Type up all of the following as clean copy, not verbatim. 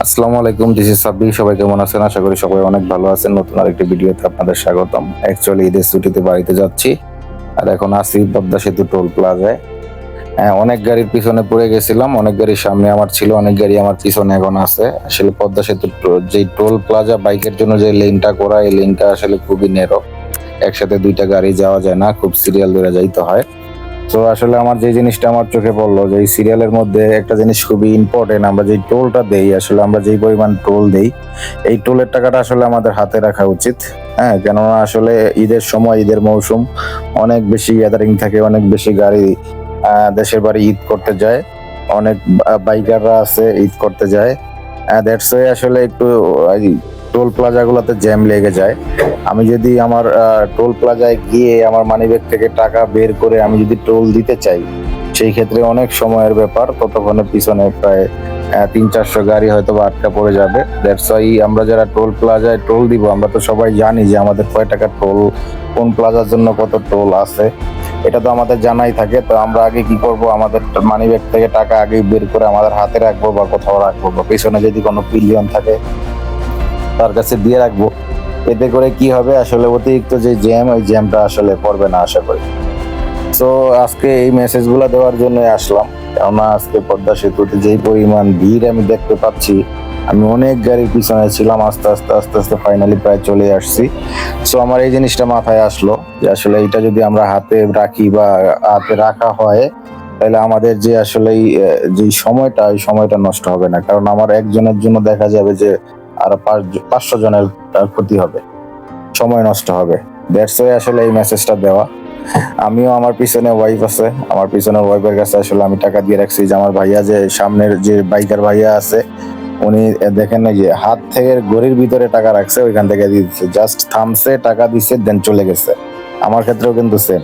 আসসালামু আলাইকুম, this is Sabbir. সবাই কেমন আছেন? আশা করি সবাই অনেক ভালো আছেন। নতুন আরেকটি ভিডিওতে আপনাদের স্বাগতম। অ্যাকচুয়ালি ঈদের ছুটিতে বাড়িতে যাচ্ছি, আর এখন আছি পদ্মা সেতু টোল প্লাজায়। অনেক গাড়ির পিছনে পড়ে গেছিলাম, অনেক গাড়ির সামনে আমার ছিল, অনেক গাড়ি আমার পিছনে এখন আছে। আসলে পদ্মা সেতু যে টোল প্লাজা বাইকের জন্য যে লেনটা করা, এই লেনটা আসলে খুবই নেরো। একসাথে দুইটা গাড়ি যাওয়া যায় না, খুব সিরিয়াল ধরে যাইতে হয়। তো আসলে আমার যে জিনিসটা আমার চোখে পড়লো, যে এই সিরিয়ালের মধ্যে একটা জিনিস খুবই ইম্পর্টেন্ট, আমরা যে টোলটা দেই, আসলে আমরা যেই পরিমাণ টোল দেই, এই টোলের টাকাটা আসলে আমাদের হাতে রাখা উচিত। কেননা আসলে ঈদের সময়, ঈদের মৌসুম, অনেক বেশি গ্যাদারিং থাকে, অনেক বেশি গাড়ি দেশের বাড়ি ঈদ করতে যায়, অনেক বাইকাররা আছে ঈদ করতে যায়। দ্যাটস ওয়াই আসলে একটু টোল প্লাজা গুলোতে জ্যাম লেগে যায়। আমি যদি আমার টোল প্লাজায় গিয়ে আমার মানিব্যাগ থেকে টাকা বের করে আমি যদি টোল দিতে চাই, সেই ক্ষেত্রে অনেক সময়ের ব্যাপার। ততক্ষণে পিছনে প্রায় 300-400 গাড়ি হয়তো বা আটকা পড়ে যাবে। দ্যাটস ওয়াই আমরা যারা টোল প্লাজায় টোল দিব, আমরা তো সবাই জানি যে আমাদের কয় টাকা টোল, কোন প্লাজার জন্য কত টোল আছে, এটা তো আমাদের জানাই থাকে। তো আমরা আগে কি করব, আমাদের মানিব্যাগ থেকে টাকা আগেই বের করে আমাদের হাতে রাখবো বা কোথাও রাখবো, বা পিছনে যদি কোনো পিলিয়ন থাকে তার কাছে দিয়ে রাখবো। এতে করে কি হবে, আসলে অতিরিক্ত যে জ্যাম, ওই জ্যামটা আসলে পড়বে না আশা করি। তো আজকে এই মেসেজগুলো দেওয়ার জন্য আসলাম, কেননা আজকে পদ্মা সেতুতে যেই পরিমাণ ভিড় আমি দেখতে পাচ্ছি, আমি অনেক গাড়ির পিছনে ছিলাম, আস্তে আস্তে আস্তে আস্তে ফাইনালি প্রায় চলে আসছি। সো আমার এই জিনিসটা মাথায় আসলো যে আসলে এটা যদি আমরা হাতে রাখি বা হাতে রাখা হয়, তাহলে আমাদের যে আসলে যে সময়টা, এই সময়টা নষ্ট হবে না। কারণ আমার একজনের জন্য দেখা যাবে যে আর 500 জনের ক্ষতি হবে, সময় নষ্ট হবে। দ্যাটস ওয়াই আসলে এই মেসেজটা দেওয়া। আমিও, আমার পিছনে ওয়াইফ আছে, আমার পিছনে ওয়াইফের কাছে আসলে আমি টাকা দিয়ে রাখছি, যে আমার ভাইয়া, যে সামনের যে বাইকার ভাইয়া আছে, উনি দেখেন না যে হাত থেকে ঘড়ির ভিতরে টাকা রাখছে, ওইখান থেকে দিয়ে দিচ্ছে, জাস্ট থামছে, টাকা দিচ্ছে, দেন চলে গেছে। আমার ক্ষেত্রেও কিন্তু সেম।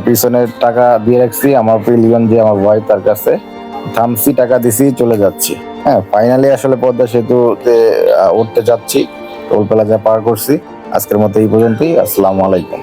পিছনে টাকা দিয়ে রাখছি, আমার প্রিলিয়ন যে আমার ওয়াইফ, তার কাছে থামছি, টাকা দিছি, চলে যাচ্ছি। ফাইনালি আসলে পদ্মা সেতুতে উঠতে যাচ্ছি, টোল প্লাজা পার করছি। আজকের মতো এই পর্যন্তই। আসসালামু আলাইকুম।